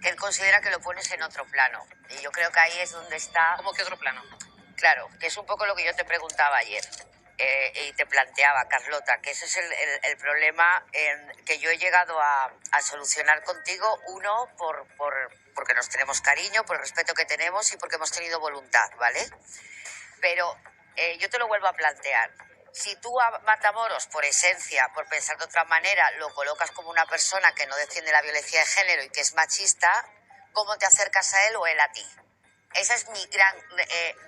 que él considera que lo pones en otro plano. Y yo creo que ahí es donde está... ¿Cómo que otro plano? Claro, que es un poco lo que yo te preguntaba ayer. Y te planteaba, Carlota, que ese es el problema que yo he llegado a solucionar contigo. Uno, porque nos tenemos cariño, por el respeto que tenemos y porque hemos tenido voluntad, ¿vale? Pero yo te lo vuelvo a plantear. Si tú a Matamoros, por esencia, por pensar de otra manera, lo colocas como una persona que no defiende la violencia de género y que es machista, ¿cómo te acercas a él o él a ti? Esa es mi gran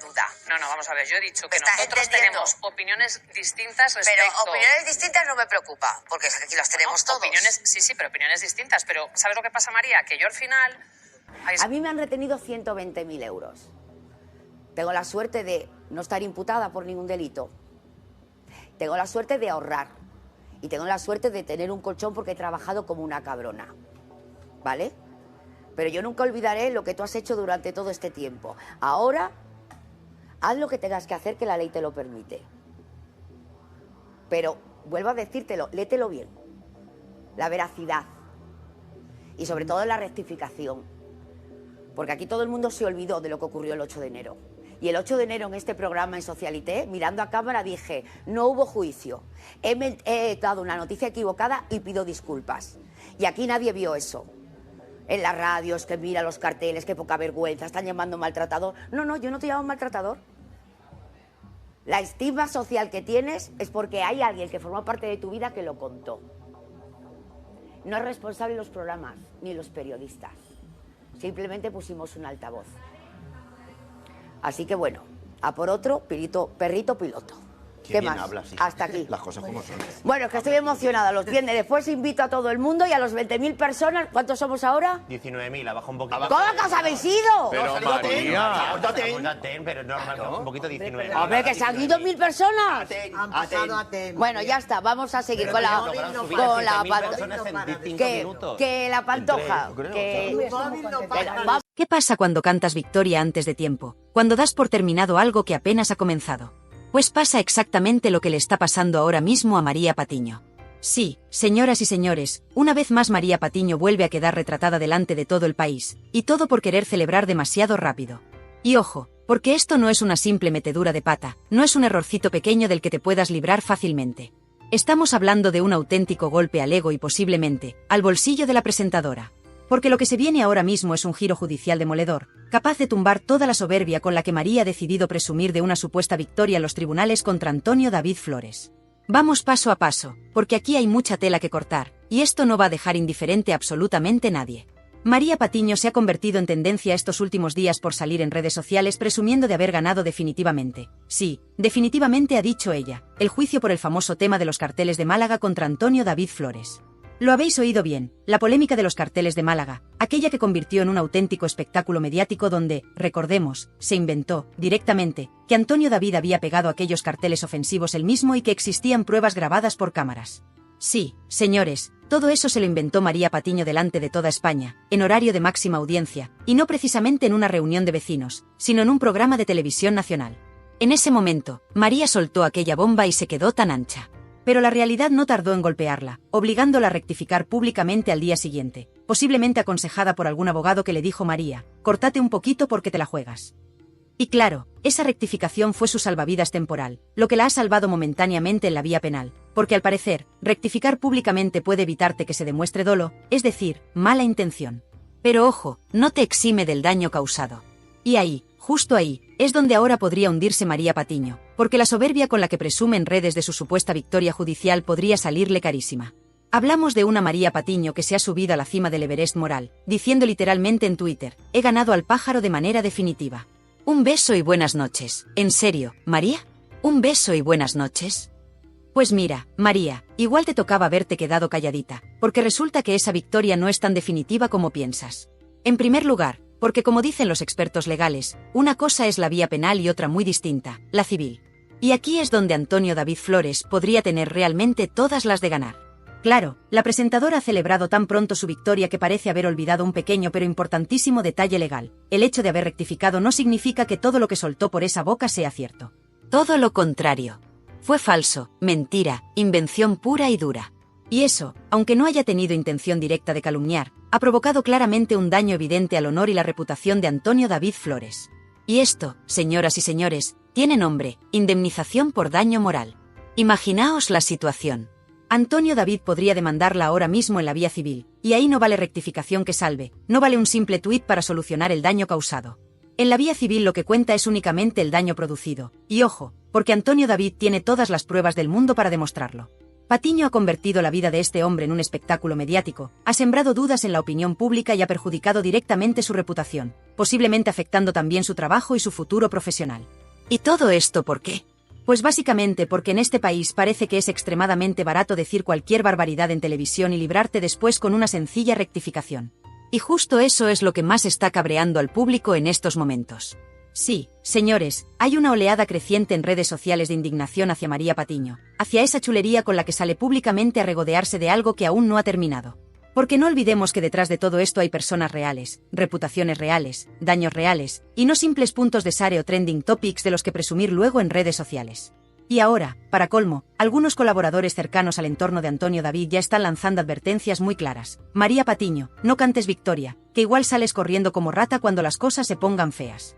duda. No, vamos a ver, yo he dicho que ¿Estás nosotros entendiendo? tenemos opiniones distintas respecto... Pero opiniones distintas no me preocupa, porque aquí las tenemos todos. Sí, pero opiniones distintas. Pero ¿sabes lo que pasa, María? Que yo al final... A mí me han retenido 120.000 euros. Tengo la suerte de no estar imputada por ningún delito. Tengo la suerte de ahorrar. Y tengo la suerte de tener un colchón porque he trabajado como una cabrona. ¿Vale? Pero yo nunca olvidaré lo que tú has hecho durante todo este tiempo. Ahora, haz lo que tengas que hacer, que la ley te lo permite. Pero, vuelvo a decírtelo, léetelo bien. La veracidad. Y sobre todo la rectificación. Porque aquí todo el mundo se olvidó de lo que ocurrió el 8 de enero. Y el 8 de enero en este programa en Socialité, mirando a cámara, dije, no hubo juicio. He dado una noticia equivocada y pido disculpas. Y aquí nadie vio eso. En las radios, que mira los carteles, qué poca vergüenza, están llamando maltratador. No, yo no te llamo maltratador. La estima social que tienes es porque hay alguien que formó parte de tu vida que lo contó. No es responsable los programas ni los periodistas. Simplemente pusimos un altavoz. Así que bueno, a por otro, perrito piloto. ¿Qué más? Habla, sí. Hasta aquí. Las cosas como son. Bueno, es que estoy emocionada. Los viernes después invito a todo el mundo y a los 20.000 personas. ¿Cuántos somos ahora? 19.000, abajo un poquito. ¿Cómo que os habéis ido? Pero María, pero normal, baja un poquito 19.000. Hombre, que se han ido 1.000 personas. Han pasado a TEN. Bueno, ya está, vamos a seguir con la pantoja. ¿Qué pasa cuando cantas victoria antes de tiempo? Cuando das por terminado algo que apenas ha comenzado. Pues pasa exactamente lo que le está pasando ahora mismo a María Patiño. Sí, señoras y señores, una vez más María Patiño vuelve a quedar retratada delante de todo el país, y todo por querer celebrar demasiado rápido. Y ojo, porque esto no es una simple metedura de pata, no es un errorcito pequeño del que te puedas librar fácilmente. Estamos hablando de un auténtico golpe al ego y posiblemente, al bolsillo de la presentadora. Porque lo que se viene ahora mismo es un giro judicial demoledor, capaz de tumbar toda la soberbia con la que María ha decidido presumir de una supuesta victoria en los tribunales contra Antonio David Flores. Vamos paso a paso, porque aquí hay mucha tela que cortar, y esto no va a dejar indiferente a absolutamente nadie. María Patiño se ha convertido en tendencia estos últimos días por salir en redes sociales presumiendo de haber ganado definitivamente. Sí, definitivamente ha dicho ella, el juicio por el famoso tema de los carteles de Málaga contra Antonio David Flores. Lo habéis oído bien, la polémica de los carteles de Málaga, aquella que convirtió en un auténtico espectáculo mediático donde, recordemos, se inventó, directamente, que Antonio David había pegado aquellos carteles ofensivos él mismo y que existían pruebas grabadas por cámaras. Sí, señores, todo eso se lo inventó María Patiño delante de toda España, en horario de máxima audiencia, y no precisamente en una reunión de vecinos, sino en un programa de televisión nacional. En ese momento, María soltó aquella bomba y se quedó tan ancha. Pero la realidad no tardó en golpearla, obligándola a rectificar públicamente al día siguiente, posiblemente aconsejada por algún abogado que le dijo María, córtate un poquito porque te la juegas. Y claro, esa rectificación fue su salvavidas temporal, lo que la ha salvado momentáneamente en la vía penal, porque al parecer, rectificar públicamente puede evitarte que se demuestre dolo, es decir, mala intención. Pero ojo, no te exime del daño causado. Y ahí, justo ahí, es donde ahora podría hundirse María Patiño, porque la soberbia con la que presume en redes de su supuesta victoria judicial podría salirle carísima. Hablamos de una María Patiño que se ha subido a la cima del Everest moral, diciendo literalmente en Twitter, he ganado al pájaro de manera definitiva. Un beso y buenas noches. ¿En serio, María? ¿Un beso y buenas noches? Pues mira, María, igual te tocaba haberte quedado calladita, porque resulta que esa victoria no es tan definitiva como piensas. En primer lugar, porque como dicen los expertos legales, una cosa es la vía penal y otra muy distinta, la civil. Y aquí es donde Antonio David Flores podría tener realmente todas las de ganar. Claro, la presentadora ha celebrado tan pronto su victoria que parece haber olvidado un pequeño pero importantísimo detalle legal. El hecho de haber rectificado no significa que todo lo que soltó por esa boca sea cierto. Todo lo contrario. Fue falso, mentira, invención pura y dura. Y eso, aunque no haya tenido intención directa de calumniar, ha provocado claramente un daño evidente al honor y la reputación de Antonio David Flores. Y esto, señoras y señores, tiene nombre: indemnización por daño moral. Imaginaos la situación. Antonio David podría demandarla ahora mismo en la vía civil, y ahí no vale rectificación que salve, no vale un simple tuit para solucionar el daño causado. En la vía civil lo que cuenta es únicamente el daño producido, y ojo, porque Antonio David tiene todas las pruebas del mundo para demostrarlo. Patiño ha convertido la vida de este hombre en un espectáculo mediático, ha sembrado dudas en la opinión pública y ha perjudicado directamente su reputación, posiblemente afectando también su trabajo y su futuro profesional. ¿Y todo esto por qué? Pues básicamente porque en este país parece que es extremadamente barato decir cualquier barbaridad en televisión y librarte después con una sencilla rectificación. Y justo eso es lo que más está cabreando al público en estos momentos. Sí, señores, hay una oleada creciente en redes sociales de indignación hacia María Patiño, hacia esa chulería con la que sale públicamente a regodearse de algo que aún no ha terminado. Porque no olvidemos que detrás de todo esto hay personas reales, reputaciones reales, daños reales, y no simples puntos de share o trending topics de los que presumir luego en redes sociales. Y ahora, para colmo, algunos colaboradores cercanos al entorno de Antonio David ya están lanzando advertencias muy claras. María Patiño, no cantes victoria, que igual sales corriendo como rata cuando las cosas se pongan feas.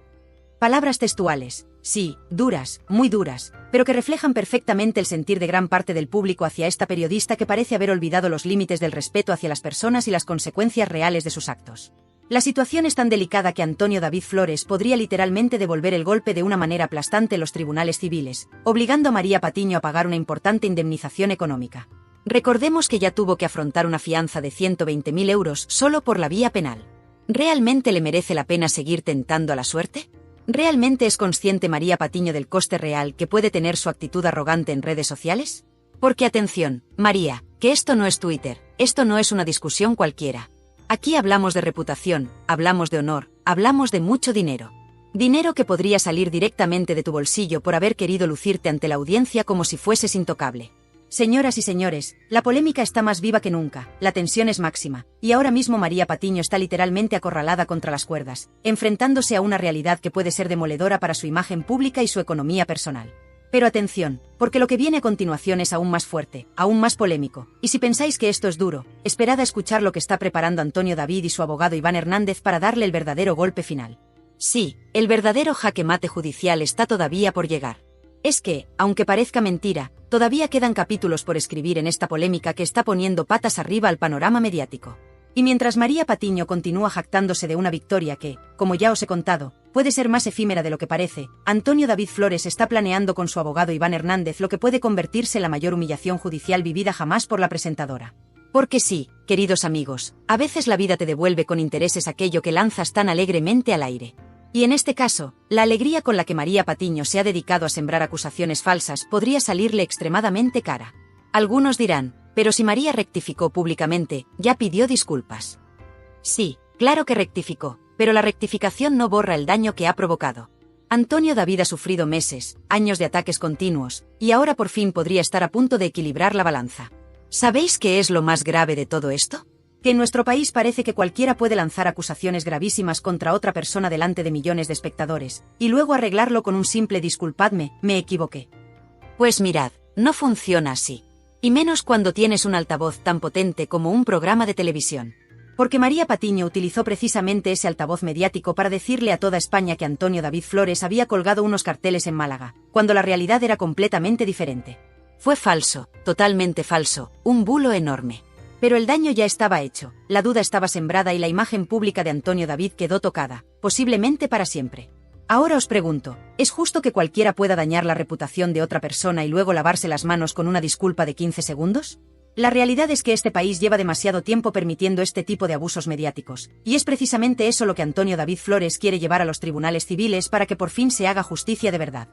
Palabras textuales, sí, duras, muy duras, pero que reflejan perfectamente el sentir de gran parte del público hacia esta periodista que parece haber olvidado los límites del respeto hacia las personas y las consecuencias reales de sus actos. La situación es tan delicada que Antonio David Flores podría literalmente devolver el golpe de una manera aplastante en los tribunales civiles, obligando a María Patiño a pagar una importante indemnización económica. Recordemos que ya tuvo que afrontar una fianza de 120.000 euros solo por la vía penal. ¿Realmente le merece la pena seguir tentando a la suerte? ¿Realmente es consciente María Patiño del coste real que puede tener su actitud arrogante en redes sociales? Porque atención, María, que esto no es Twitter, esto no es una discusión cualquiera. Aquí hablamos de reputación, hablamos de honor, hablamos de mucho dinero. Dinero que podría salir directamente de tu bolsillo por haber querido lucirte ante la audiencia como si fueses intocable. Señoras y señores, la polémica está más viva que nunca, la tensión es máxima, y ahora mismo María Patiño está literalmente acorralada contra las cuerdas, enfrentándose a una realidad que puede ser demoledora para su imagen pública y su economía personal. Pero atención, porque lo que viene a continuación es aún más fuerte, aún más polémico, y si pensáis que esto es duro, esperad a escuchar lo que está preparando Antonio David y su abogado Iván Hernández para darle el verdadero golpe final. Sí, el verdadero jaque mate judicial está todavía por llegar. Es que, aunque parezca mentira, todavía quedan capítulos por escribir en esta polémica que está poniendo patas arriba al panorama mediático. Y mientras María Patiño continúa jactándose de una victoria que, como ya os he contado, puede ser más efímera de lo que parece, Antonio David Flores está planeando con su abogado Iván Hernández lo que puede convertirse en la mayor humillación judicial vivida jamás por la presentadora. Porque sí, queridos amigos, a veces la vida te devuelve con intereses aquello que lanzas tan alegremente al aire. Y en este caso, la alegría con la que María Patiño se ha dedicado a sembrar acusaciones falsas podría salirle extremadamente cara. Algunos dirán, pero si María rectificó públicamente, ya pidió disculpas. Sí, claro que rectificó, pero la rectificación no borra el daño que ha provocado. Antonio David ha sufrido meses, años de ataques continuos, y ahora por fin podría estar a punto de equilibrar la balanza. ¿Sabéis qué es lo más grave de todo esto? Que en nuestro país parece que cualquiera puede lanzar acusaciones gravísimas contra otra persona delante de millones de espectadores, y luego arreglarlo con un simple disculpadme, me equivoqué. Pues mirad, no funciona así. Y menos cuando tienes un altavoz tan potente como un programa de televisión. Porque María Patiño utilizó precisamente ese altavoz mediático para decirle a toda España que Antonio David Flores había colgado unos carteles en Málaga, cuando la realidad era completamente diferente. Fue falso, totalmente falso, un bulo enorme. Pero el daño ya estaba hecho, la duda estaba sembrada y la imagen pública de Antonio David quedó tocada, posiblemente para siempre. Ahora os pregunto, ¿es justo que cualquiera pueda dañar la reputación de otra persona y luego lavarse las manos con una disculpa de 15 segundos? La realidad es que este país lleva demasiado tiempo permitiendo este tipo de abusos mediáticos, y es precisamente eso lo que Antonio David Flores quiere llevar a los tribunales civiles para que por fin se haga justicia de verdad.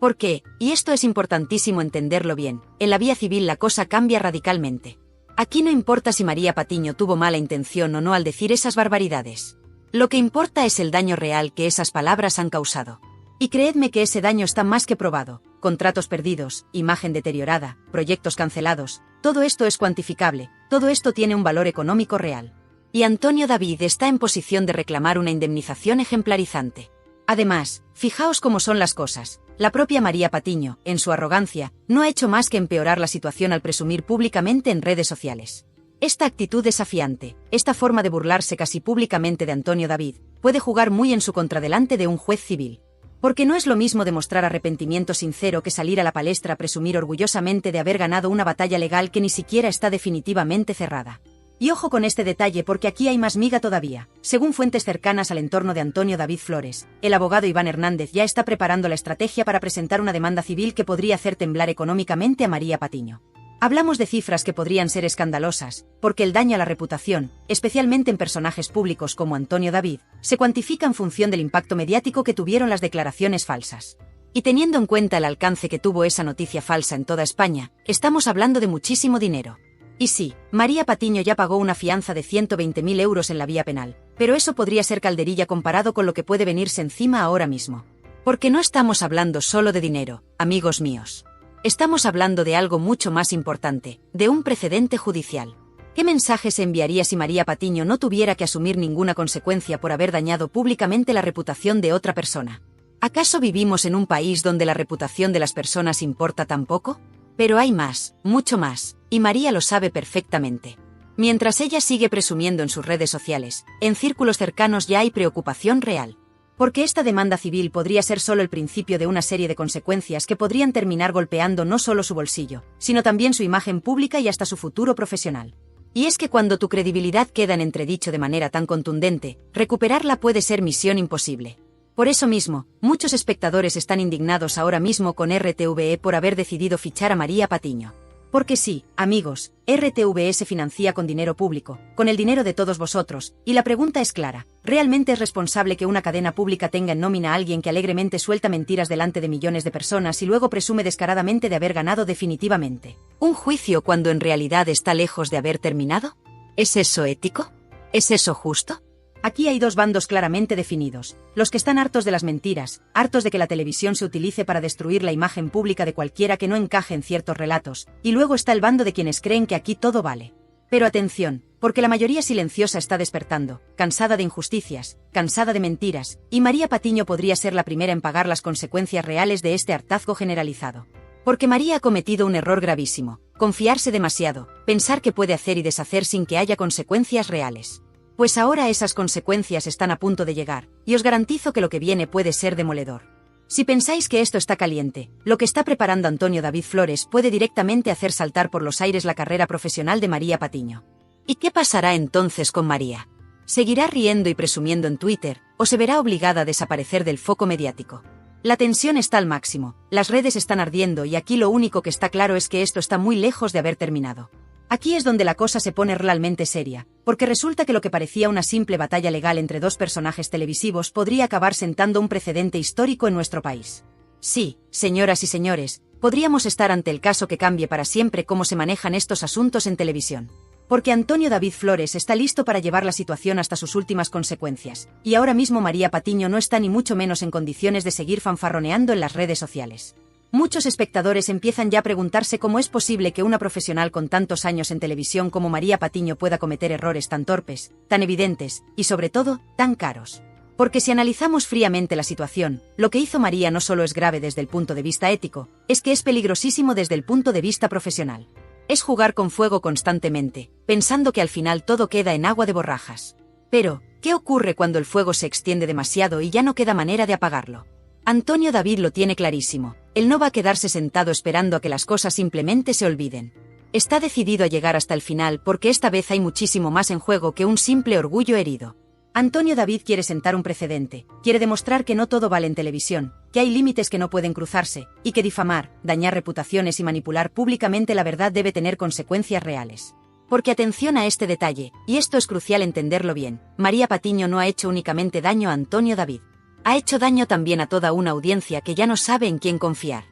¿Por qué? Y esto es importantísimo entenderlo bien, en la vía civil la cosa cambia radicalmente. Aquí no importa si María Patiño tuvo mala intención o no al decir esas barbaridades. Lo que importa es el daño real que esas palabras han causado. Y creedme que ese daño está más que probado. Contratos perdidos, imagen deteriorada, proyectos cancelados, todo esto es cuantificable, todo esto tiene un valor económico real. Y Antonio David está en posición de reclamar una indemnización ejemplarizante. Además, fijaos cómo son las cosas. La propia María Patiño, en su arrogancia, no ha hecho más que empeorar la situación al presumir públicamente en redes sociales. Esta actitud desafiante, esta forma de burlarse casi públicamente de Antonio David, puede jugar muy en su contra delante de un juez civil. Porque no es lo mismo demostrar arrepentimiento sincero que salir a la palestra a presumir orgullosamente de haber ganado una batalla legal que ni siquiera está definitivamente cerrada. Y ojo con este detalle porque aquí hay más miga todavía. Según fuentes cercanas al entorno de Antonio David Flores, el abogado Iván Hernández ya está preparando la estrategia para presentar una demanda civil que podría hacer temblar económicamente a María Patiño. Hablamos de cifras que podrían ser escandalosas, porque el daño a la reputación, especialmente en personajes públicos como Antonio David, se cuantifica en función del impacto mediático que tuvieron las declaraciones falsas. Y teniendo en cuenta el alcance que tuvo esa noticia falsa en toda España, estamos hablando de muchísimo dinero. Y sí, María Patiño ya pagó una fianza de 120.000 euros en la vía penal, pero eso podría ser calderilla comparado con lo que puede venirse encima ahora mismo. Porque no estamos hablando solo de dinero, amigos míos. Estamos hablando de algo mucho más importante, de un precedente judicial. ¿Qué mensaje se enviaría si María Patiño no tuviera que asumir ninguna consecuencia por haber dañado públicamente la reputación de otra persona? ¿Acaso vivimos en un país donde la reputación de las personas importa tan poco? Pero hay más, mucho más, y María lo sabe perfectamente. Mientras ella sigue presumiendo en sus redes sociales, en círculos cercanos ya hay preocupación real. Porque esta demanda civil podría ser solo el principio de una serie de consecuencias que podrían terminar golpeando no solo su bolsillo, sino también su imagen pública y hasta su futuro profesional. Y es que cuando tu credibilidad queda en entredicho de manera tan contundente, recuperarla puede ser misión imposible. Por eso mismo, muchos espectadores están indignados ahora mismo con RTVE por haber decidido fichar a María Patiño. Porque sí, amigos, RTVE se financia con dinero público, con el dinero de todos vosotros, y la pregunta es clara, ¿realmente es responsable que una cadena pública tenga en nómina a alguien que alegremente suelta mentiras delante de millones de personas y luego presume descaradamente de haber ganado definitivamente un juicio cuando en realidad está lejos de haber terminado? ¿Es eso ético? ¿Es eso justo? Aquí hay dos bandos claramente definidos, los que están hartos de las mentiras, hartos de que la televisión se utilice para destruir la imagen pública de cualquiera que no encaje en ciertos relatos, y luego está el bando de quienes creen que aquí todo vale. Pero atención, porque la mayoría silenciosa está despertando, cansada de injusticias, cansada de mentiras, y María Patiño podría ser la primera en pagar las consecuencias reales de este hartazgo generalizado. Porque María ha cometido un error gravísimo, confiarse demasiado, pensar que puede hacer y deshacer sin que haya consecuencias reales. Pues ahora esas consecuencias están a punto de llegar, y os garantizo que lo que viene puede ser demoledor. Si pensáis que esto está caliente, lo que está preparando Antonio David Flores puede directamente hacer saltar por los aires la carrera profesional de María Patiño. ¿Y qué pasará entonces con María? ¿Seguirá riendo y presumiendo en Twitter, o se verá obligada a desaparecer del foco mediático? La tensión está al máximo, las redes están ardiendo y aquí lo único que está claro es que esto está muy lejos de haber terminado. Aquí es donde la cosa se pone realmente seria, porque resulta que lo que parecía una simple batalla legal entre dos personajes televisivos podría acabar sentando un precedente histórico en nuestro país. Sí, señoras y señores, podríamos estar ante el caso que cambie para siempre cómo se manejan estos asuntos en televisión. Porque Antonio David Flores está listo para llevar la situación hasta sus últimas consecuencias, y ahora mismo María Patiño no está ni mucho menos en condiciones de seguir fanfarroneando en las redes sociales. Muchos espectadores empiezan ya a preguntarse cómo es posible que una profesional con tantos años en televisión como María Patiño pueda cometer errores tan torpes, tan evidentes, y sobre todo, tan caros. Porque si analizamos fríamente la situación, lo que hizo María no solo es grave desde el punto de vista ético, es que es peligrosísimo desde el punto de vista profesional. Es jugar con fuego constantemente, pensando que al final todo queda en agua de borrajas. Pero, ¿qué ocurre cuando el fuego se extiende demasiado y ya no queda manera de apagarlo? Antonio David lo tiene clarísimo, él no va a quedarse sentado esperando a que las cosas simplemente se olviden. Está decidido a llegar hasta el final porque esta vez hay muchísimo más en juego que un simple orgullo herido. Antonio David quiere sentar un precedente, quiere demostrar que no todo vale en televisión, que hay límites que no pueden cruzarse, y que difamar, dañar reputaciones y manipular públicamente la verdad debe tener consecuencias reales. Porque atención a este detalle, y esto es crucial entenderlo bien, María Patiño no ha hecho únicamente daño a Antonio David. Ha hecho daño también a toda una audiencia que ya no sabe en quién confiar.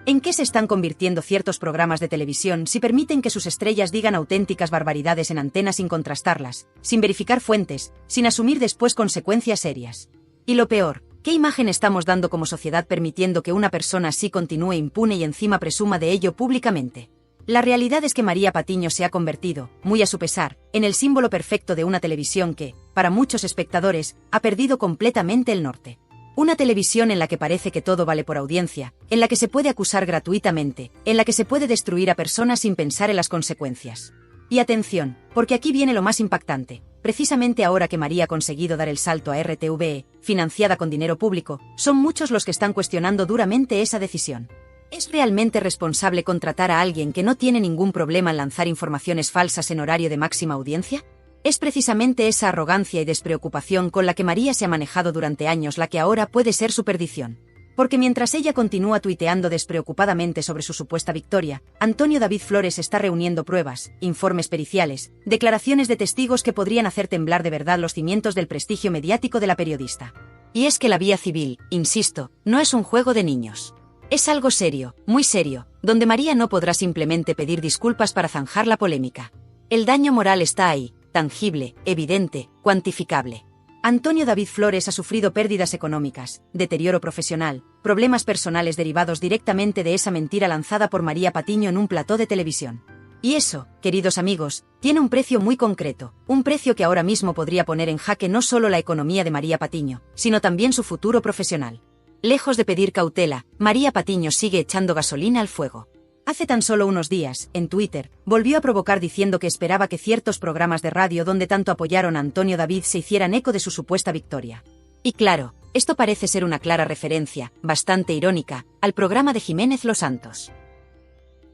¿En qué se están convirtiendo ciertos programas de televisión si permiten que sus estrellas digan auténticas barbaridades en antena sin contrastarlas, sin verificar fuentes, sin asumir después consecuencias serias? Y lo peor, ¿qué imagen estamos dando como sociedad permitiendo que una persona así continúe impune y encima presuma de ello públicamente? La realidad es que María Patiño se ha convertido, muy a su pesar, en el símbolo perfecto de una televisión que, para muchos espectadores, ha perdido completamente el norte. Una televisión en la que parece que todo vale por audiencia, en la que se puede acusar gratuitamente, en la que se puede destruir a personas sin pensar en las consecuencias. Y atención, porque aquí viene lo más impactante. Precisamente ahora que María ha conseguido dar el salto a RTVE, financiada con dinero público, son muchos los que están cuestionando duramente esa decisión. ¿Es realmente responsable contratar a alguien que no tiene ningún problema en lanzar informaciones falsas en horario de máxima audiencia? Es precisamente esa arrogancia y despreocupación con la que María se ha manejado durante años la que ahora puede ser su perdición. Porque mientras ella continúa tuiteando despreocupadamente sobre su supuesta victoria, Antonio David Flores está reuniendo pruebas, informes periciales, declaraciones de testigos que podrían hacer temblar de verdad los cimientos del prestigio mediático de la periodista. Y es que la vía civil, insisto, no es un juego de niños. Es algo serio, muy serio, donde María no podrá simplemente pedir disculpas para zanjar la polémica. El daño moral está ahí, tangible, evidente, cuantificable. Antonio David Flores ha sufrido pérdidas económicas, deterioro profesional, problemas personales derivados directamente de esa mentira lanzada por María Patiño en un plató de televisión. Y eso, queridos amigos, tiene un precio muy concreto, un precio que ahora mismo podría poner en jaque no solo la economía de María Patiño, sino también su futuro profesional. Lejos de pedir cautela, María Patiño sigue echando gasolina al fuego. Hace tan solo unos días, en Twitter, volvió a provocar diciendo que esperaba que ciertos programas de radio donde tanto apoyaron a Antonio David se hicieran eco de su supuesta victoria. Y claro, esto parece ser una clara referencia, bastante irónica, al programa de Jiménez Los Santos.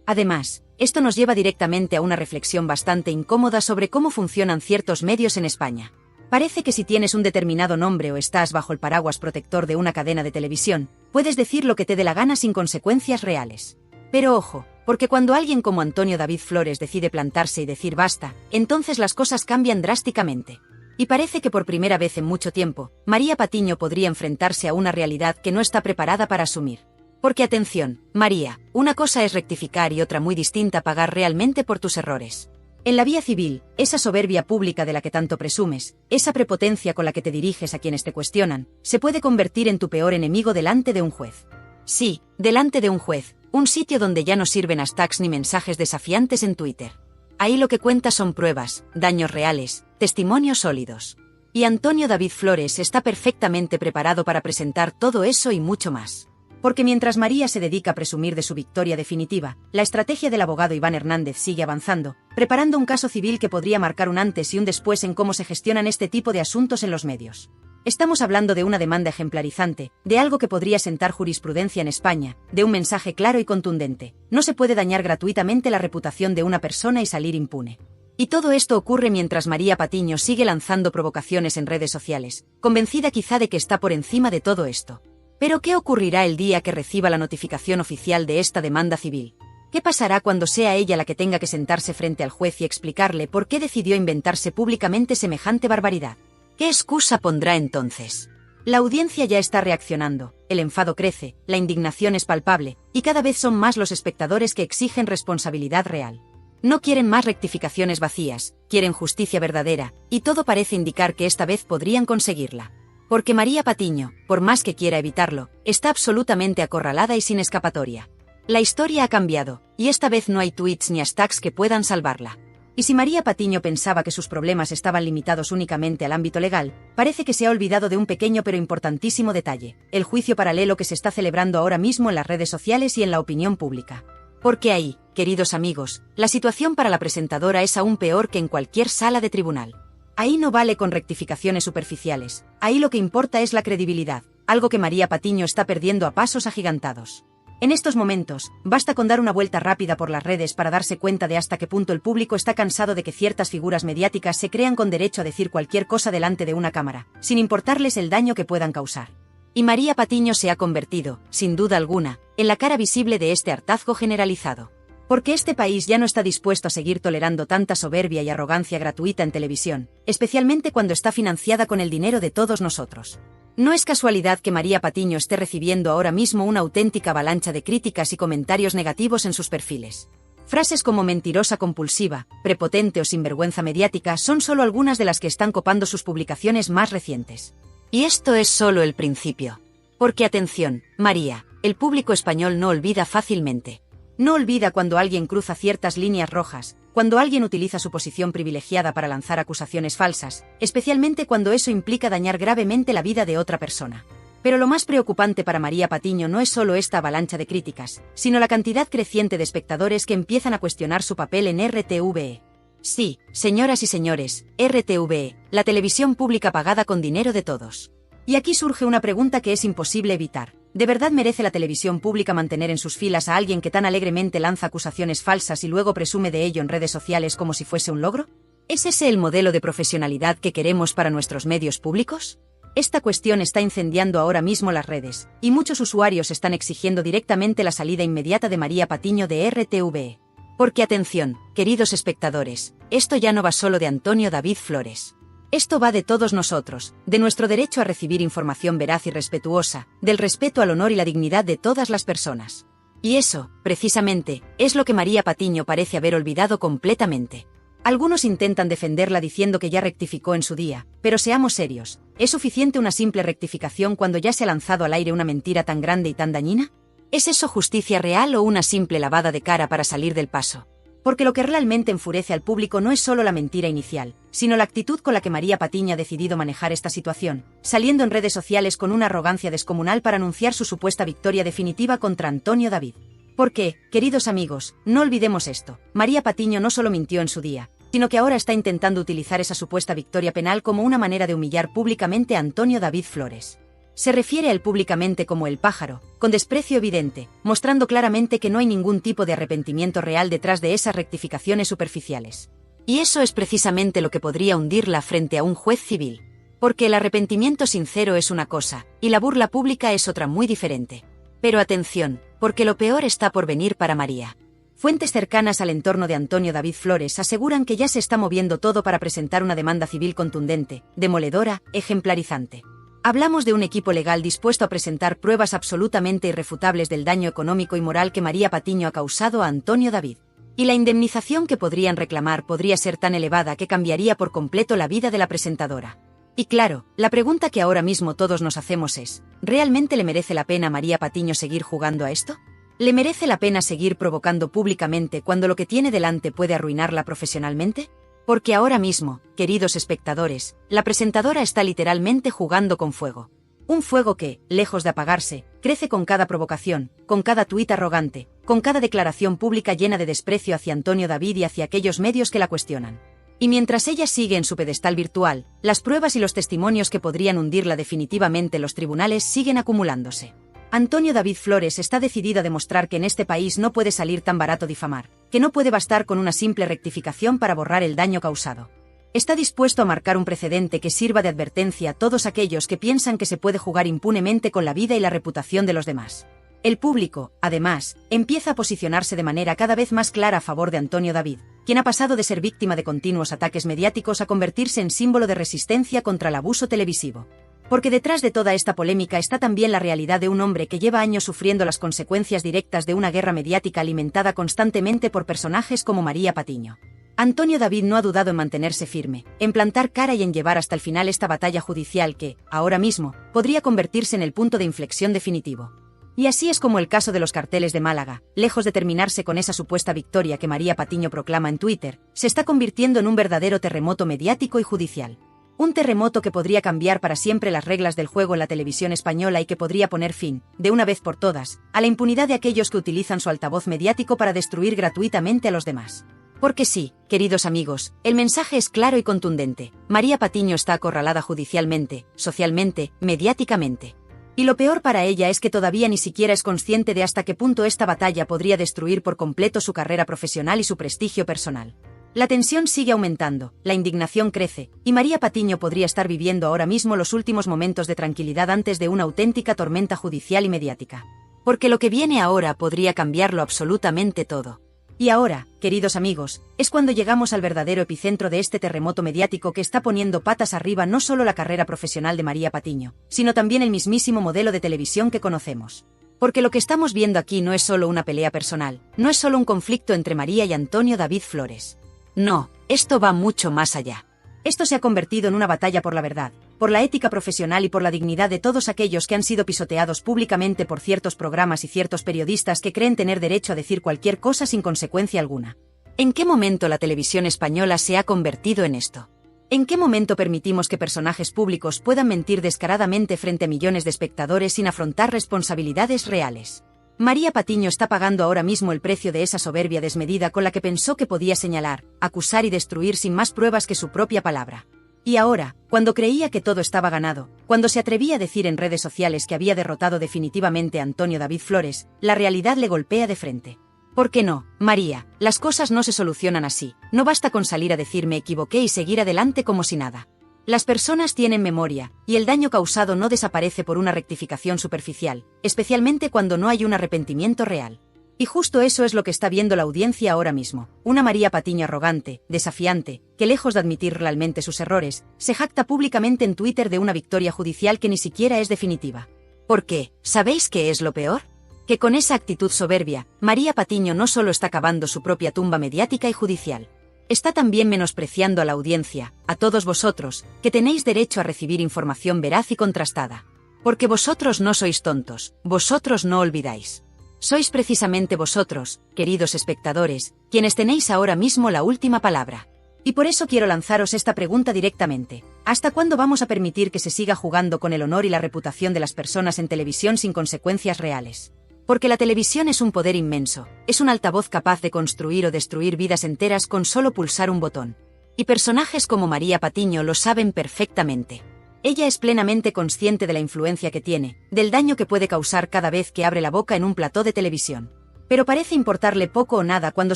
Además, esto nos lleva directamente a una reflexión bastante incómoda sobre cómo funcionan ciertos medios en España. Parece que si tienes un determinado nombre o estás bajo el paraguas protector de una cadena de televisión, puedes decir lo que te dé la gana sin consecuencias reales. Pero ojo, porque cuando alguien como Antonio David Flores decide plantarse y decir basta, entonces las cosas cambian drásticamente. Y parece que por primera vez en mucho tiempo, María Patiño podría enfrentarse a una realidad que no está preparada para asumir. Porque atención, María, una cosa es rectificar y otra muy distinta pagar realmente por tus errores. En la vía civil, esa soberbia pública de la que tanto presumes, esa prepotencia con la que te diriges a quienes te cuestionan, se puede convertir en tu peor enemigo delante de un juez. Sí, delante de un juez, un sitio donde ya no sirven hashtags ni mensajes desafiantes en Twitter. Ahí lo que cuenta son pruebas, daños reales, testimonios sólidos. Y Antonio David Flores está perfectamente preparado para presentar todo eso y mucho más. Porque mientras María se dedica a presumir de su victoria definitiva, la estrategia del abogado Iván Hernández sigue avanzando, preparando un caso civil que podría marcar un antes y un después en cómo se gestionan este tipo de asuntos en los medios. Estamos hablando de una demanda ejemplarizante, de algo que podría sentar jurisprudencia en España, de un mensaje claro y contundente. No se puede dañar gratuitamente la reputación de una persona y salir impune. Y todo esto ocurre mientras María Patiño sigue lanzando provocaciones en redes sociales, convencida quizá de que está por encima de todo esto. Pero ¿qué ocurrirá el día que reciba la notificación oficial de esta demanda civil? ¿Qué pasará cuando sea ella la que tenga que sentarse frente al juez y explicarle por qué decidió inventarse públicamente semejante barbaridad? ¿Qué excusa pondrá entonces? La audiencia ya está reaccionando, el enfado crece, la indignación es palpable, y cada vez son más los espectadores que exigen responsabilidad real. No quieren más rectificaciones vacías, quieren justicia verdadera, y todo parece indicar que esta vez podrían conseguirla. Porque María Patiño, por más que quiera evitarlo, está absolutamente acorralada y sin escapatoria. La historia ha cambiado, y esta vez no hay tweets ni hashtags que puedan salvarla. Y si María Patiño pensaba que sus problemas estaban limitados únicamente al ámbito legal, parece que se ha olvidado de un pequeño pero importantísimo detalle, el juicio paralelo que se está celebrando ahora mismo en las redes sociales y en la opinión pública. Porque ahí, queridos amigos, la situación para la presentadora es aún peor que en cualquier sala de tribunal. Ahí no vale con rectificaciones superficiales, ahí lo que importa es la credibilidad, algo que María Patiño está perdiendo a pasos agigantados. En estos momentos, basta con dar una vuelta rápida por las redes para darse cuenta de hasta qué punto el público está cansado de que ciertas figuras mediáticas se crean con derecho a decir cualquier cosa delante de una cámara, sin importarles el daño que puedan causar. Y María Patiño se ha convertido, sin duda alguna, en la cara visible de este hartazgo generalizado. Porque este país ya no está dispuesto a seguir tolerando tanta soberbia y arrogancia gratuita en televisión, especialmente cuando está financiada con el dinero de todos nosotros. No es casualidad que María Patiño esté recibiendo ahora mismo una auténtica avalancha de críticas y comentarios negativos en sus perfiles. Frases como mentirosa compulsiva, prepotente o sinvergüenza mediática son solo algunas de las que están copando sus publicaciones más recientes. Y esto es solo el principio. Porque atención, María, el público español no olvida fácilmente. No olvida cuando alguien cruza ciertas líneas rojas, cuando alguien utiliza su posición privilegiada para lanzar acusaciones falsas, especialmente cuando eso implica dañar gravemente la vida de otra persona. Pero lo más preocupante para María Patiño no es solo esta avalancha de críticas, sino la cantidad creciente de espectadores que empiezan a cuestionar su papel en RTVE. Sí, señoras y señores, RTVE, la televisión pública pagada con dinero de todos. Y aquí surge una pregunta que es imposible evitar. ¿De verdad merece la televisión pública mantener en sus filas a alguien que tan alegremente lanza acusaciones falsas y luego presume de ello en redes sociales como si fuese un logro? ¿Es ese el modelo de profesionalidad que queremos para nuestros medios públicos? Esta cuestión está incendiando ahora mismo las redes, y muchos usuarios están exigiendo directamente la salida inmediata de María Patiño de RTVE. Porque atención, queridos espectadores, esto ya no va solo de Antonio David Flores. Esto va de todos nosotros, de nuestro derecho a recibir información veraz y respetuosa, del respeto al honor y la dignidad de todas las personas. Y eso, precisamente, es lo que María Patiño parece haber olvidado completamente. Algunos intentan defenderla diciendo que ya rectificó en su día, pero seamos serios, ¿es suficiente una simple rectificación cuando ya se ha lanzado al aire una mentira tan grande y tan dañina? ¿Es eso justicia real o una simple lavada de cara para salir del paso? Porque lo que realmente enfurece al público no es solo la mentira inicial, sino la actitud con la que María Patiño ha decidido manejar esta situación, saliendo en redes sociales con una arrogancia descomunal para anunciar su supuesta victoria definitiva contra Antonio David. Porque, queridos amigos, no olvidemos esto, María Patiño no solo mintió en su día, sino que ahora está intentando utilizar esa supuesta victoria penal como una manera de humillar públicamente a Antonio David Flores. Se refiere a él públicamente como el pájaro, con desprecio evidente, mostrando claramente que no hay ningún tipo de arrepentimiento real detrás de esas rectificaciones superficiales. Y eso es precisamente lo que podría hundirla frente a un juez civil. Porque el arrepentimiento sincero es una cosa, y la burla pública es otra muy diferente. Pero atención, porque lo peor está por venir para María. Fuentes cercanas al entorno de Antonio David Flores aseguran que ya se está moviendo todo para presentar una demanda civil contundente, demoledora, ejemplarizante. Hablamos de un equipo legal dispuesto a presentar pruebas absolutamente irrefutables del daño económico y moral que María Patiño ha causado a Antonio David. Y la indemnización que podrían reclamar podría ser tan elevada que cambiaría por completo la vida de la presentadora. Y claro, la pregunta que ahora mismo todos nos hacemos es, ¿realmente le merece la pena a María Patiño seguir jugando a esto? ¿Le merece la pena seguir provocando públicamente cuando lo que tiene delante puede arruinarla profesionalmente? Porque ahora mismo, queridos espectadores, la presentadora está literalmente jugando con fuego. Un fuego que, lejos de apagarse, crece con cada provocación, con cada tuit arrogante, con cada declaración pública llena de desprecio hacia Antonio David y hacia aquellos medios que la cuestionan. Y mientras ella sigue en su pedestal virtual, las pruebas y los testimonios que podrían hundirla definitivamente en los tribunales siguen acumulándose. Antonio David Flores está decidido a demostrar que en este país no puede salir tan barato difamar, que no puede bastar con una simple rectificación para borrar el daño causado. Está dispuesto a marcar un precedente que sirva de advertencia a todos aquellos que piensan que se puede jugar impunemente con la vida y la reputación de los demás. El público, además, empieza a posicionarse de manera cada vez más clara a favor de Antonio David, quien ha pasado de ser víctima de continuos ataques mediáticos a convertirse en símbolo de resistencia contra el abuso televisivo. Porque detrás de toda esta polémica está también la realidad de un hombre que lleva años sufriendo las consecuencias directas de una guerra mediática alimentada constantemente por personajes como María Patiño. Antonio David no ha dudado en mantenerse firme, en plantar cara y en llevar hasta el final esta batalla judicial que, ahora mismo, podría convertirse en el punto de inflexión definitivo. Y así es como el caso de los carteles de Málaga, lejos de terminarse con esa supuesta victoria que María Patiño proclama en Twitter, se está convirtiendo en un verdadero terremoto mediático y judicial. Un terremoto que podría cambiar para siempre las reglas del juego en la televisión española y que podría poner fin, de una vez por todas, a la impunidad de aquellos que utilizan su altavoz mediático para destruir gratuitamente a los demás. Porque sí, queridos amigos, el mensaje es claro y contundente. María Patiño está acorralada judicialmente, socialmente, mediáticamente. Y lo peor para ella es que todavía ni siquiera es consciente de hasta qué punto esta batalla podría destruir por completo su carrera profesional y su prestigio personal. La tensión sigue aumentando, la indignación crece, y María Patiño podría estar viviendo ahora mismo los últimos momentos de tranquilidad antes de una auténtica tormenta judicial y mediática. Porque lo que viene ahora podría cambiarlo absolutamente todo. Y ahora, queridos amigos, es cuando llegamos al verdadero epicentro de este terremoto mediático que está poniendo patas arriba no solo la carrera profesional de María Patiño, sino también el mismísimo modelo de televisión que conocemos. Porque lo que estamos viendo aquí no es solo una pelea personal, no es solo un conflicto entre María y Antonio David Flores. No, esto va mucho más allá. Esto se ha convertido en una batalla por la verdad, por la ética profesional y por la dignidad de todos aquellos que han sido pisoteados públicamente por ciertos programas y ciertos periodistas que creen tener derecho a decir cualquier cosa sin consecuencia alguna. ¿En qué momento la televisión española se ha convertido en esto? ¿En qué momento permitimos que personajes públicos puedan mentir descaradamente frente a millones de espectadores sin afrontar responsabilidades reales? María Patiño está pagando ahora mismo el precio de esa soberbia desmedida con la que pensó que podía señalar, acusar y destruir sin más pruebas que su propia palabra. Y ahora, cuando creía que todo estaba ganado, cuando se atrevía a decir en redes sociales que había derrotado definitivamente a Antonio David Flores, la realidad le golpea de frente. ¿Por qué no, María? Las cosas no se solucionan así, no basta con salir a decir me equivoqué y seguir adelante como si nada. Las personas tienen memoria, y el daño causado no desaparece por una rectificación superficial, especialmente cuando no hay un arrepentimiento real. Y justo eso es lo que está viendo la audiencia ahora mismo, una María Patiño arrogante, desafiante, que lejos de admitir realmente sus errores, se jacta públicamente en Twitter de una victoria judicial que ni siquiera es definitiva. ¿Por qué? ¿Sabéis qué es lo peor? Que con esa actitud soberbia, María Patiño no solo está cavando su propia tumba mediática y judicial, está también menospreciando a la audiencia, a todos vosotros, que tenéis derecho a recibir información veraz y contrastada. Porque vosotros no sois tontos, vosotros no olvidáis. Sois precisamente vosotros, queridos espectadores, quienes tenéis ahora mismo la última palabra. Y por eso quiero lanzaros esta pregunta directamente. ¿Hasta cuándo vamos a permitir que se siga jugando con el honor y la reputación de las personas en televisión sin consecuencias reales? Porque la televisión es un poder inmenso, es un altavoz capaz de construir o destruir vidas enteras con solo pulsar un botón. Y personajes como María Patiño lo saben perfectamente. Ella es plenamente consciente de la influencia que tiene, del daño que puede causar cada vez que abre la boca en un plató de televisión. Pero parece importarle poco o nada cuando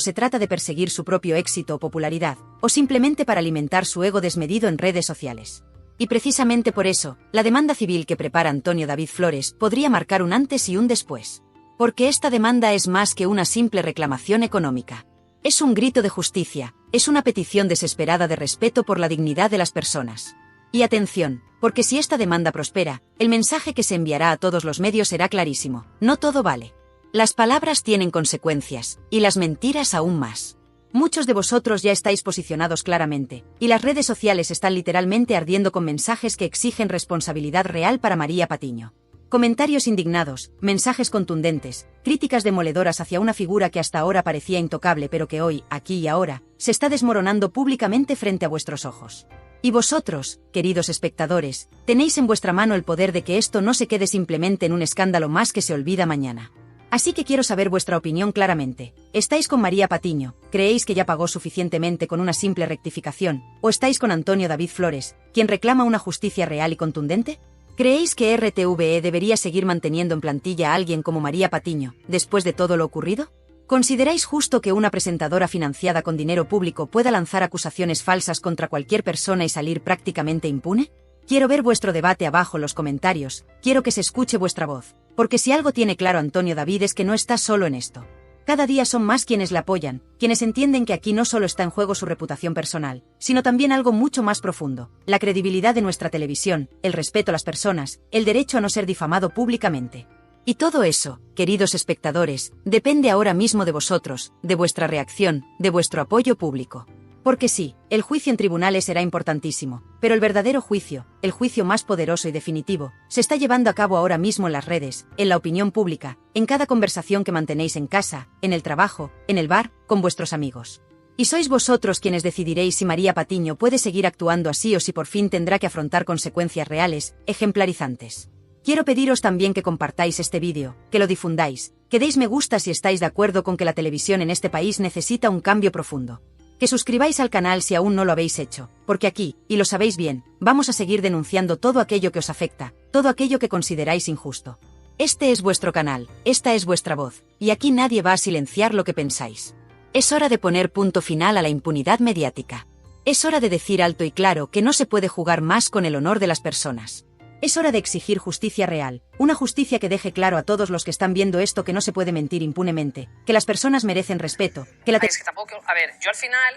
se trata de perseguir su propio éxito o popularidad, o simplemente para alimentar su ego desmedido en redes sociales. Y precisamente por eso, la demanda civil que prepara Antonio David Flores podría marcar un antes y un después. Porque esta demanda es más que una simple reclamación económica. Es un grito de justicia, es una petición desesperada de respeto por la dignidad de las personas. Y atención, porque si esta demanda prospera, el mensaje que se enviará a todos los medios será clarísimo: no todo vale. Las palabras tienen consecuencias, y las mentiras aún más. Muchos de vosotros ya estáis posicionados claramente, y las redes sociales están literalmente ardiendo con mensajes que exigen responsabilidad real para María Patiño. Comentarios indignados, mensajes contundentes, críticas demoledoras hacia una figura que hasta ahora parecía intocable pero que hoy, aquí y ahora, se está desmoronando públicamente frente a vuestros ojos. Y vosotros, queridos espectadores, tenéis en vuestra mano el poder de que esto no se quede simplemente en un escándalo más que se olvida mañana. Así que quiero saber vuestra opinión claramente. ¿Estáis con María Patiño? ¿Creéis que ya pagó suficientemente con una simple rectificación? ¿O estáis con Antonio David Flores, quien reclama una justicia real y contundente? ¿Creéis que RTVE debería seguir manteniendo en plantilla a alguien como María Patiño, después de todo lo ocurrido? ¿Consideráis justo que una presentadora financiada con dinero público pueda lanzar acusaciones falsas contra cualquier persona y salir prácticamente impune? Quiero ver vuestro debate abajo en los comentarios, quiero que se escuche vuestra voz, porque si algo tiene claro Antonio David es que no está solo en esto. Cada día son más quienes la apoyan, quienes entienden que aquí no solo está en juego su reputación personal, sino también algo mucho más profundo: la credibilidad de nuestra televisión, el respeto a las personas, el derecho a no ser difamado públicamente. Y todo eso, queridos espectadores, depende ahora mismo de vosotros, de vuestra reacción, de vuestro apoyo público. Porque sí, el juicio en tribunales será importantísimo, pero el verdadero juicio, el juicio más poderoso y definitivo, se está llevando a cabo ahora mismo en las redes, en la opinión pública, en cada conversación que mantenéis en casa, en el trabajo, en el bar, con vuestros amigos. Y sois vosotros quienes decidiréis si María Patiño puede seguir actuando así o si por fin tendrá que afrontar consecuencias reales, ejemplarizantes. Quiero pediros también que compartáis este vídeo, que lo difundáis, que deis me gusta si estáis de acuerdo con que la televisión en este país necesita un cambio profundo. Que suscribáis al canal si aún no lo habéis hecho, porque aquí, y lo sabéis bien, vamos a seguir denunciando todo aquello que os afecta, todo aquello que consideráis injusto. Este es vuestro canal, esta es vuestra voz, y aquí nadie va a silenciar lo que pensáis. Es hora de poner punto final a la impunidad mediática. Es hora de decir alto y claro que no se puede jugar más con el honor de las personas. Es hora de exigir justicia real, una justicia que deje claro a todos los que están viendo esto que no se puede mentir impunemente, que las personas merecen respeto, que la... Es que tampoco, a ver, yo al final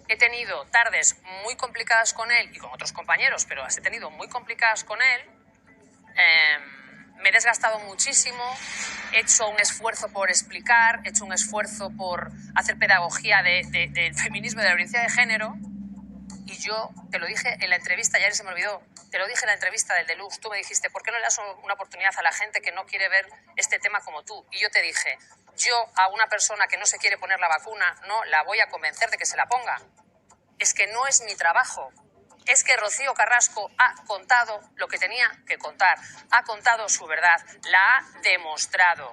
he tenido tardes muy complicadas con él y con otros compañeros, pero las he tenido muy complicadas con él. Me he desgastado muchísimo, he hecho un esfuerzo por explicar, he hecho un esfuerzo por hacer pedagogía del feminismo y de la violencia de género. Y yo te lo dije en la entrevista, ya se me olvidó, te lo dije en la entrevista del Deluxe, tú me dijiste, ¿por qué no le das una oportunidad a la gente que no quiere ver este tema como tú? Y yo te dije, yo a una persona que no se quiere poner la vacuna, no la voy a convencer de que se la ponga. es que no es mi trabajo. Es que Rocío Carrasco ha contado lo que tenía que contar. Ha contado su verdad. La ha demostrado.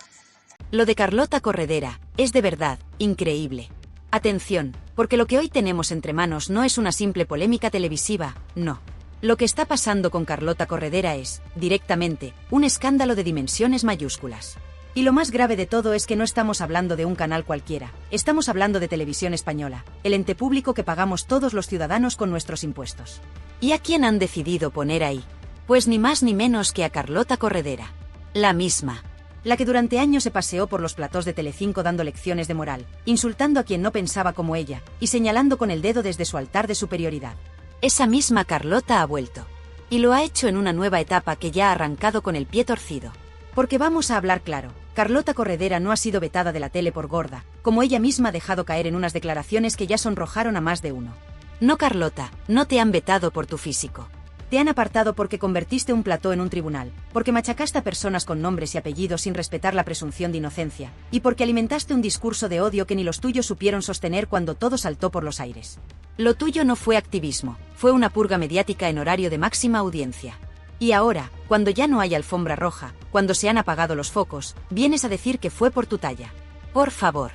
Lo de Carlota Corredera es de verdad increíble. Atención, porque lo que hoy tenemos entre manos no es una simple polémica televisiva, no. Lo que está pasando con Carlota Corredera es, directamente, un escándalo de dimensiones mayúsculas. Y lo más grave de todo es que no estamos hablando de un canal cualquiera, estamos hablando de Televisión Española, el ente público que pagamos todos los ciudadanos con nuestros impuestos. ¿Y a quién han decidido poner ahí? Pues ni más ni menos que a Carlota Corredera. La misma. La que durante años se paseó por los platós de Telecinco dando lecciones de moral, insultando a quien no pensaba como ella, y señalando con el dedo desde su altar de superioridad. Esa misma Carlota ha vuelto. Y lo ha hecho en una nueva etapa que ya ha arrancado con el pie torcido. Porque vamos a hablar claro, Carlota Corredera no ha sido vetada de la tele por gorda, como ella misma ha dejado caer en unas declaraciones que ya sonrojaron a más de uno. No, Carlota, no te han vetado por tu físico. Te han apartado porque convertiste un plató en un tribunal, porque machacaste a personas con nombres y apellidos sin respetar la presunción de inocencia, y porque alimentaste un discurso de odio que ni los tuyos supieron sostener cuando todo saltó por los aires. Lo tuyo no fue activismo, fue una purga mediática en horario de máxima audiencia. Y ahora, cuando ya no hay alfombra roja, cuando se han apagado los focos, vienes a decir que fue por tu talla. Por favor.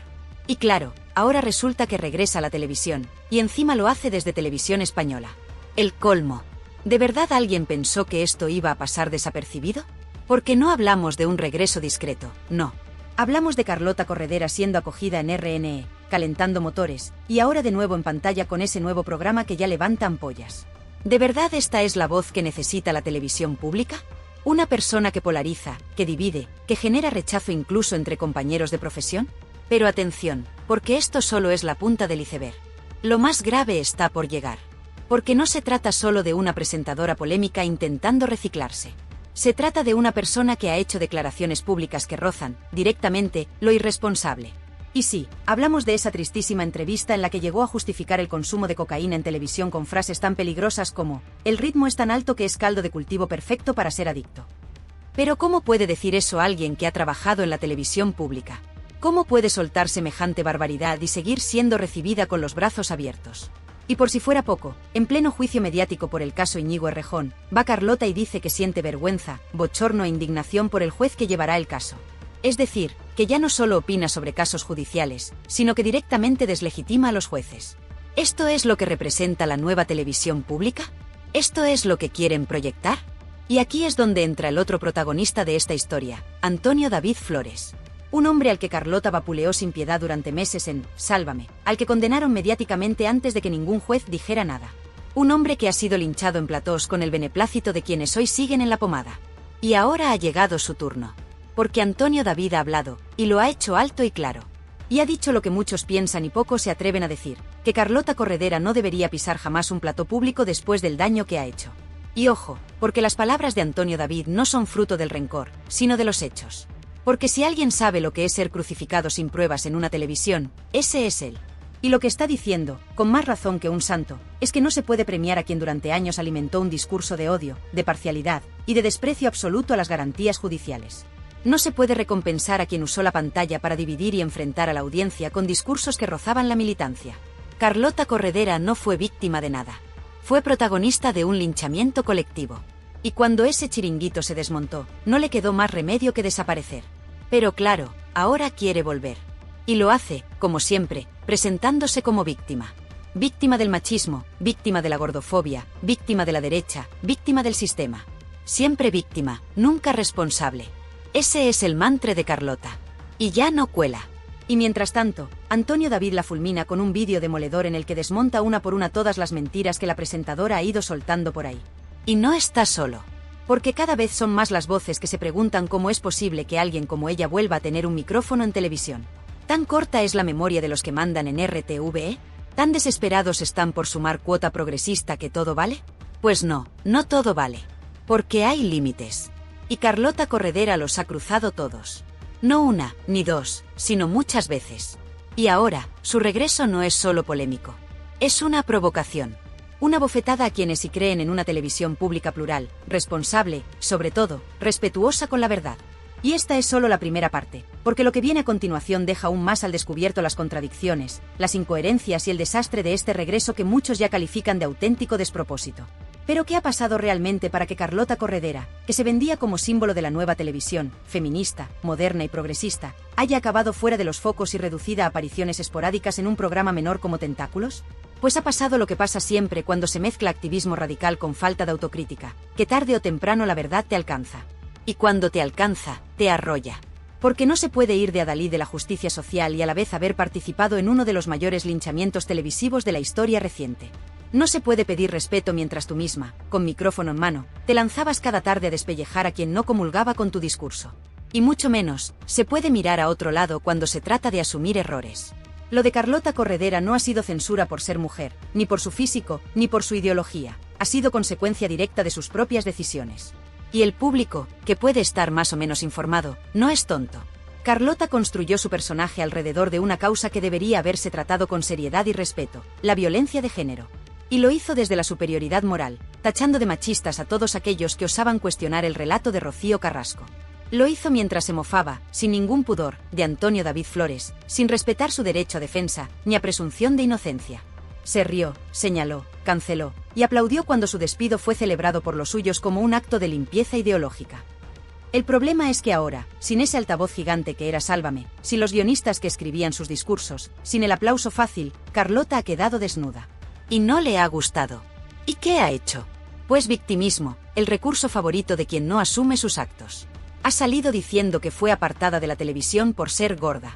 Y claro, ahora resulta que regresa a la televisión, y encima lo hace desde Televisión Española. El colmo. ¿De verdad alguien pensó que esto iba a pasar desapercibido? Porque no hablamos de un regreso discreto, no. Hablamos de Carlota Corredera siendo acogida en RNE, calentando motores, y ahora de nuevo en pantalla con ese nuevo programa que ya levanta ampollas. ¿De verdad esta es la voz que necesita la televisión pública? ¿Una persona que polariza, que divide, que genera rechazo incluso entre compañeros de profesión? Pero atención, porque esto solo es la punta del iceberg. Lo más grave está por llegar. Porque no se trata solo de una presentadora polémica intentando reciclarse. Se trata de una persona que ha hecho declaraciones públicas que rozan, directamente, lo irresponsable. Y sí, hablamos de esa tristísima entrevista en la que llegó a justificar el consumo de cocaína en televisión con frases tan peligrosas como «el ritmo es tan alto que es caldo de cultivo perfecto para ser adicto». Pero ¿cómo puede decir eso alguien que ha trabajado en la televisión pública? ¿Cómo puede soltar semejante barbaridad y seguir siendo recibida con los brazos abiertos? Y por si fuera poco, en pleno juicio mediático por el caso Íñigo Errejón, va Carlota y dice que siente vergüenza, bochorno e indignación por el juez que llevará el caso. Es decir, que ya no solo opina sobre casos judiciales, sino que directamente deslegitima a los jueces. ¿Esto es lo que representa la nueva televisión pública? ¿Esto es lo que quieren proyectar? Y aquí es donde entra el otro protagonista de esta historia, Antonio David Flores. Un hombre al que Carlota vapuleó sin piedad durante meses en Sálvame, al que condenaron mediáticamente antes de que ningún juez dijera nada. Un hombre que ha sido linchado en platós con el beneplácito de quienes hoy siguen en la pomada. Y ahora ha llegado su turno. Porque Antonio David ha hablado, y lo ha hecho alto y claro. Y ha dicho lo que muchos piensan y pocos se atreven a decir, que Carlota Corredera no debería pisar jamás un plató público después del daño que ha hecho. Y ojo, porque las palabras de Antonio David no son fruto del rencor, sino de los hechos. Porque si alguien sabe lo que es ser crucificado sin pruebas en una televisión, ese es él. Y lo que está diciendo, con más razón que un santo, es que no se puede premiar a quien durante años alimentó un discurso de odio, de parcialidad y de desprecio absoluto a las garantías judiciales. No se puede recompensar a quien usó la pantalla para dividir y enfrentar a la audiencia con discursos que rozaban la militancia. Carlota Corredera no fue víctima de nada. Fue protagonista de un linchamiento colectivo. Y cuando ese chiringuito se desmontó, no le quedó más remedio que desaparecer. Pero claro, ahora quiere volver. Y lo hace, como siempre, presentándose como víctima. Víctima del machismo, víctima de la gordofobia, víctima de la derecha, víctima del sistema. Siempre víctima, nunca responsable. Ese es el mantra de Carlota. Y ya no cuela. Y mientras tanto, Antonio David la fulmina con un vídeo demoledor en el que desmonta una por una todas las mentiras que la presentadora ha ido soltando por ahí. Y no está solo. Porque cada vez son más las voces que se preguntan cómo es posible que alguien como ella vuelva a tener un micrófono en televisión. ¿Tan corta es la memoria de los que mandan en RTVE? ¿Tan desesperados están por sumar cuota progresista que todo vale? Pues no, no todo vale. Porque hay límites. Y Carlota Corredera los ha cruzado todos. No una, ni dos, sino muchas veces. Y ahora, su regreso no es solo polémico. Es una provocación. Una bofetada a quienes sí creen en una televisión pública plural, responsable, sobre todo, respetuosa con la verdad. Y esta es solo la primera parte, porque lo que viene a continuación deja aún más al descubierto las contradicciones, las incoherencias y el desastre de este regreso que muchos ya califican de auténtico despropósito. Pero ¿qué ha pasado realmente para que Carlota Corredera, que se vendía como símbolo de la nueva televisión, feminista, moderna y progresista, haya acabado fuera de los focos y reducida a apariciones esporádicas en un programa menor como Tentáculos? Pues ha pasado lo que pasa siempre cuando se mezcla activismo radical con falta de autocrítica, que tarde o temprano la verdad te alcanza. Y cuando te alcanza, te arrolla. Porque no se puede ir de adalid de la justicia social y a la vez haber participado en uno de los mayores linchamientos televisivos de la historia reciente. No se puede pedir respeto mientras tú misma, con micrófono en mano, te lanzabas cada tarde a despellejar a quien no comulgaba con tu discurso. Y mucho menos, se puede mirar a otro lado cuando se trata de asumir errores. Lo de Carlota Corredera no ha sido censura por ser mujer, ni por su físico, ni por su ideología. Ha sido consecuencia directa de sus propias decisiones. Y el público, que puede estar más o menos informado, no es tonto. Carlota construyó su personaje alrededor de una causa que debería haberse tratado con seriedad y respeto, la violencia de género. Y lo hizo desde la superioridad moral, tachando de machistas a todos aquellos que osaban cuestionar el relato de Rocío Carrasco. Lo hizo mientras se mofaba, sin ningún pudor, de Antonio David Flores, sin respetar su derecho a defensa, ni a presunción de inocencia. Se rió, señaló, canceló, y aplaudió cuando su despido fue celebrado por los suyos como un acto de limpieza ideológica. El problema es que ahora, sin ese altavoz gigante que era Sálvame, sin los guionistas que escribían sus discursos, sin el aplauso fácil, Carlota ha quedado desnuda. Y no le ha gustado. ¿Y qué ha hecho? Pues victimismo, el recurso favorito de quien no asume sus actos. Ha salido diciendo que fue apartada de la televisión por ser gorda.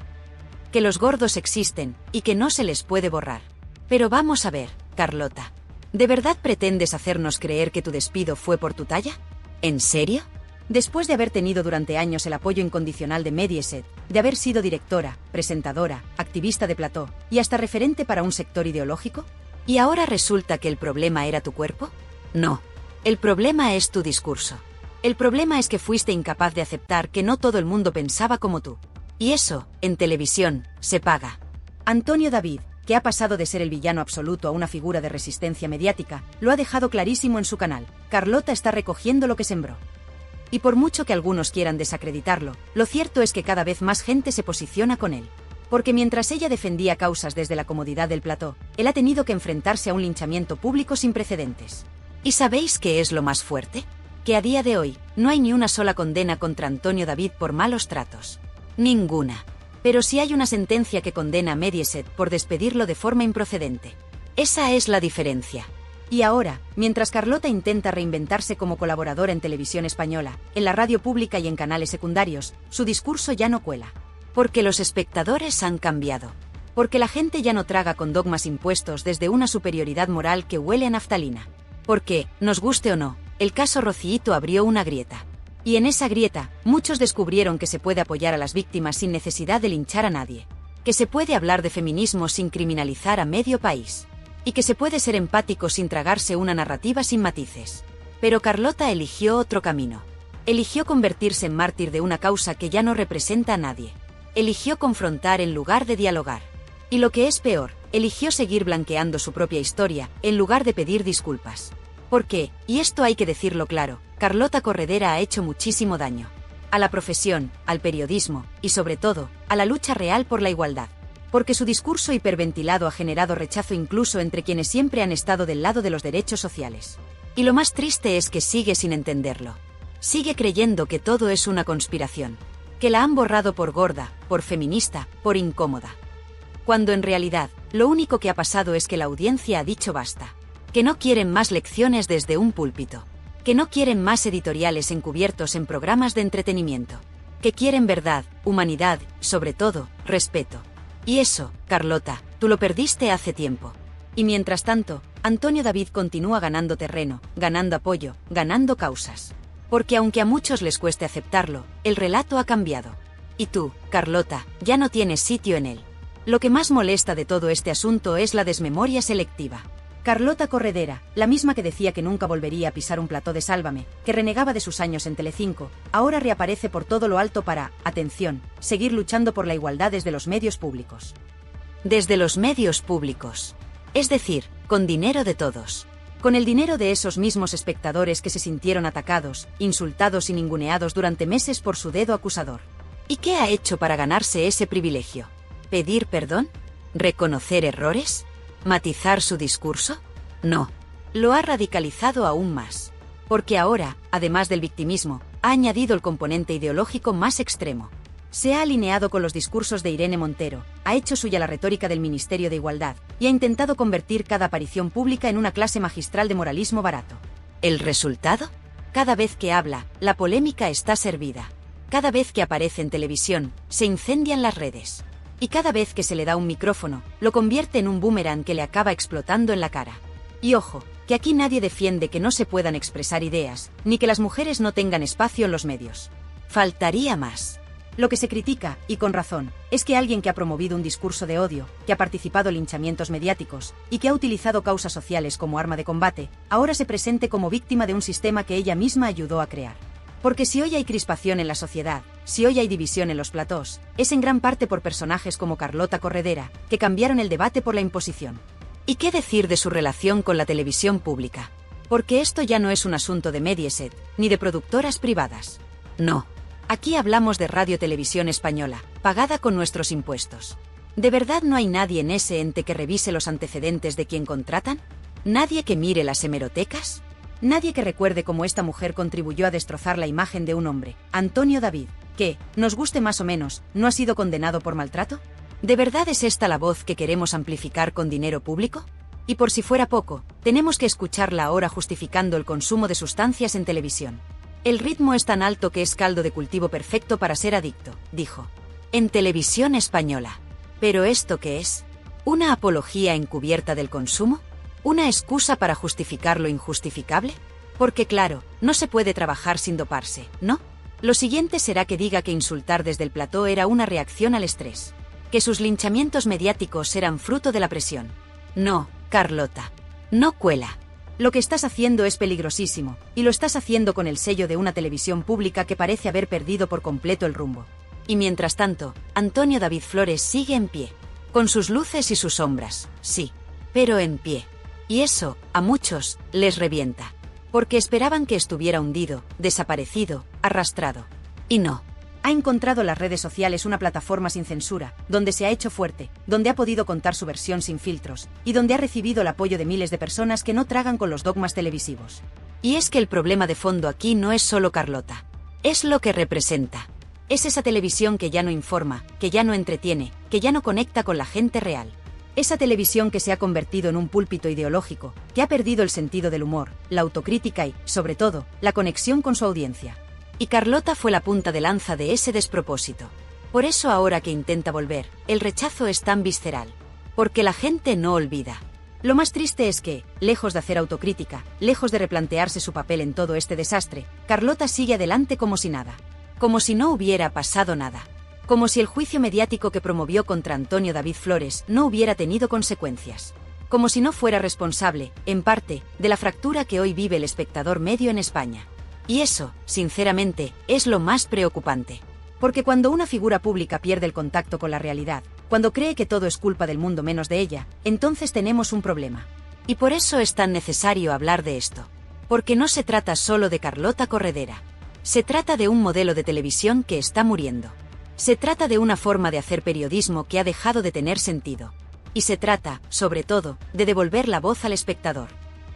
Que los gordos existen, y que no se les puede borrar. Pero vamos a ver, Carlota. ¿De verdad pretendes hacernos creer que tu despido fue por tu talla? ¿En serio? Después de haber tenido durante años el apoyo incondicional de Mediaset, de haber sido directora, presentadora, activista de plató, y hasta referente para un sector ideológico, ¿y ahora resulta que el problema era tu cuerpo? No. El problema es tu discurso. El problema es que fuiste incapaz de aceptar que no todo el mundo pensaba como tú. Y eso, en televisión, se paga. Antonio David, que ha pasado de ser el villano absoluto a una figura de resistencia mediática, lo ha dejado clarísimo en su canal. Carlota está recogiendo lo que sembró. Y por mucho que algunos quieran desacreditarlo, lo cierto es que cada vez más gente se posiciona con él. Porque mientras ella defendía causas desde la comodidad del plató, él ha tenido que enfrentarse a un linchamiento público sin precedentes. ¿Y sabéis qué es lo más fuerte? Que a día de hoy, no hay ni una sola condena contra Antonio David por malos tratos. Ninguna. Pero sí hay una sentencia que condena a Mediaset por despedirlo de forma improcedente. Esa es la diferencia. Y ahora, mientras Carlota intenta reinventarse como colaboradora en televisión española, en la radio pública y en canales secundarios, su discurso ya no cuela. Porque los espectadores han cambiado. Porque la gente ya no traga con dogmas impuestos desde una superioridad moral que huele a naftalina. Porque, nos guste o no, el caso Rocíito abrió una grieta. Y en esa grieta, muchos descubrieron que se puede apoyar a las víctimas sin necesidad de linchar a nadie. Que se puede hablar de feminismo sin criminalizar a medio país. Y que se puede ser empático sin tragarse una narrativa sin matices. Pero Carlota eligió otro camino. Eligió convertirse en mártir de una causa que ya no representa a nadie. Eligió confrontar en lugar de dialogar. Y lo que es peor, eligió seguir blanqueando su propia historia, en lugar de pedir disculpas. Porque, y esto hay que decirlo claro, Carlota Corredera ha hecho muchísimo daño. A la profesión, al periodismo, y sobre todo, a la lucha real por la igualdad. Porque su discurso hiperventilado ha generado rechazo incluso entre quienes siempre han estado del lado de los derechos sociales. Y lo más triste es que sigue sin entenderlo. Sigue creyendo que todo es una conspiración. Que la han borrado por gorda, por feminista, por incómoda. Cuando en realidad, lo único que ha pasado es que la audiencia ha dicho basta. Que no quieren más lecciones desde un púlpito. Que no quieren más editoriales encubiertos en programas de entretenimiento. Que quieren verdad, humanidad, sobre todo, respeto. Y eso, Carlota, tú lo perdiste hace tiempo. Y mientras tanto, Antonio David continúa ganando terreno, ganando apoyo, ganando causas. Porque aunque a muchos les cueste aceptarlo, el relato ha cambiado. Y tú, Carlota, ya no tienes sitio en él. Lo que más molesta de todo este asunto es la desmemoria selectiva. Carlota Corredera, la misma que decía que nunca volvería a pisar un plató de Sálvame, que renegaba de sus años en Telecinco, ahora reaparece por todo lo alto para, atención, seguir luchando por la igualdad desde los medios públicos. Desde los medios públicos. Es decir, con dinero de todos. con el dinero de esos mismos espectadores que se sintieron atacados, insultados y ninguneados durante meses por su dedo acusador. ¿Y qué ha hecho para ganarse ese privilegio? ¿Pedir perdón? ¿Reconocer errores? ¿Matizar su discurso? No. Lo ha radicalizado aún más. Porque ahora, además del victimismo, ha añadido el componente ideológico más extremo. Se ha alineado con los discursos de Irene Montero, ha hecho suya la retórica del Ministerio de Igualdad y ha intentado convertir cada aparición pública en una clase magistral de moralismo barato. ¿El resultado? Cada vez que habla, la polémica está servida. Cada vez que aparece en televisión, se incendian las redes. Y cada vez que se le da un micrófono, lo convierte en un boomerang que le acaba explotando en la cara. Y ojo, que aquí nadie defiende que no se puedan expresar ideas, ni que las mujeres no tengan espacio en los medios. Faltaría más. Lo que se critica, y con razón, es que alguien que ha promovido un discurso de odio, que ha participado en linchamientos mediáticos y que ha utilizado causas sociales como arma de combate, ahora se presente como víctima de un sistema que ella misma ayudó a crear. Porque si hoy hay crispación en la sociedad, si hoy hay división en los platós, es en gran parte por personajes como Carlota Corredera, que cambiaron el debate por la imposición. ¿Y qué decir de su relación con la televisión pública? Porque esto ya no es un asunto de Mediaset, ni de productoras privadas. No. Aquí hablamos de Radio Televisión Española, pagada con nuestros impuestos. ¿De verdad no hay nadie en ese ente que revise los antecedentes de quien contratan? ¿Nadie que mire las hemerotecas? ¿Nadie que recuerde cómo esta mujer contribuyó a destrozar la imagen de un hombre, Antonio David, que, nos guste más o menos, no ha sido condenado por maltrato? ¿De verdad es esta la voz que queremos amplificar con dinero público? Y por si fuera poco, tenemos que escucharla ahora justificando el consumo de sustancias en televisión. El ritmo es tan alto que es caldo de cultivo perfecto para ser adicto, dijo. En Televisión Española. ¿Pero esto qué es? ¿Una apología encubierta del consumo? ¿Una excusa para justificar lo injustificable? Porque claro, no se puede trabajar sin doparse, ¿no? Lo siguiente será que diga que insultar desde el plató era una reacción al estrés. Que sus linchamientos mediáticos eran fruto de la presión. No, Carlota. No cuela. Lo que estás haciendo es peligrosísimo, y lo estás haciendo con el sello de una televisión pública que parece haber perdido por completo el rumbo. Y mientras tanto, Antonio David Flores sigue en pie. Con sus luces y sus sombras, sí, pero en pie. Y eso, a muchos, les revienta. Porque esperaban que estuviera hundido, desaparecido, arrastrado. Y no. Ha encontrado las redes sociales una plataforma sin censura, donde se ha hecho fuerte, donde ha podido contar su versión sin filtros, y donde ha recibido el apoyo de miles de personas que no tragan con los dogmas televisivos. Y es que el problema de fondo aquí no es solo Carlota. Es lo que representa. Es esa televisión que ya no informa, que ya no entretiene, que ya no conecta con la gente real. Esa televisión que se ha convertido en un púlpito ideológico, que ha perdido el sentido del humor, la autocrítica y, sobre todo, la conexión con su audiencia. Y Carlota fue la punta de lanza de ese despropósito. Por eso ahora que intenta volver, el rechazo es tan visceral. Porque la gente no olvida. Lo más triste es que, lejos de hacer autocrítica, lejos de replantearse su papel en todo este desastre, Carlota sigue adelante como si nada. Como si no hubiera pasado nada. Como si el juicio mediático que promovió contra Antonio David Flores no hubiera tenido consecuencias. Como si no fuera responsable, en parte, de la fractura que hoy vive el espectador medio en España. Y eso, sinceramente, es lo más preocupante. Porque cuando una figura pública pierde el contacto con la realidad, cuando cree que todo es culpa del mundo menos de ella, entonces tenemos un problema. Y por eso es tan necesario hablar de esto. Porque no se trata solo de Carlota Corredera. Se trata de un modelo de televisión que está muriendo. Se trata de una forma de hacer periodismo que ha dejado de tener sentido. Y se trata, sobre todo, de devolver la voz al espectador.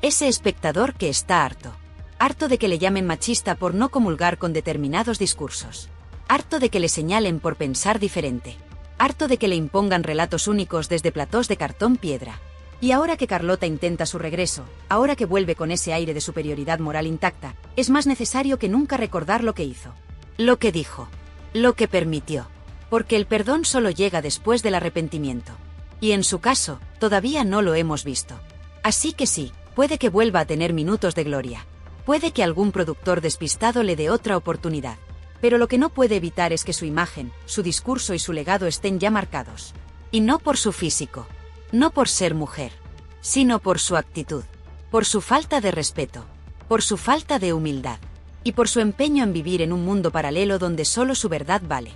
Ese espectador que está harto. Harto de que le llamen machista por no comulgar con determinados discursos. Harto de que le señalen por pensar diferente. Harto de que le impongan relatos únicos desde platós de cartón piedra. Y ahora que Carlota intenta su regreso, ahora que vuelve con ese aire de superioridad moral intacta, es más necesario que nunca recordar lo que hizo. Lo que dijo. Lo que permitió. Porque el perdón solo llega después del arrepentimiento. Y en su caso, todavía no lo hemos visto. Así que sí, puede que vuelva a tener minutos de gloria. Puede que algún productor despistado le dé otra oportunidad. Pero lo que no puede evitar es que su imagen, su discurso y su legado estén ya marcados. Y no por su físico. No por ser mujer. Sino por su actitud. Por su falta de respeto. Por su falta de humildad. Y por su empeño en vivir en un mundo paralelo donde solo su verdad vale.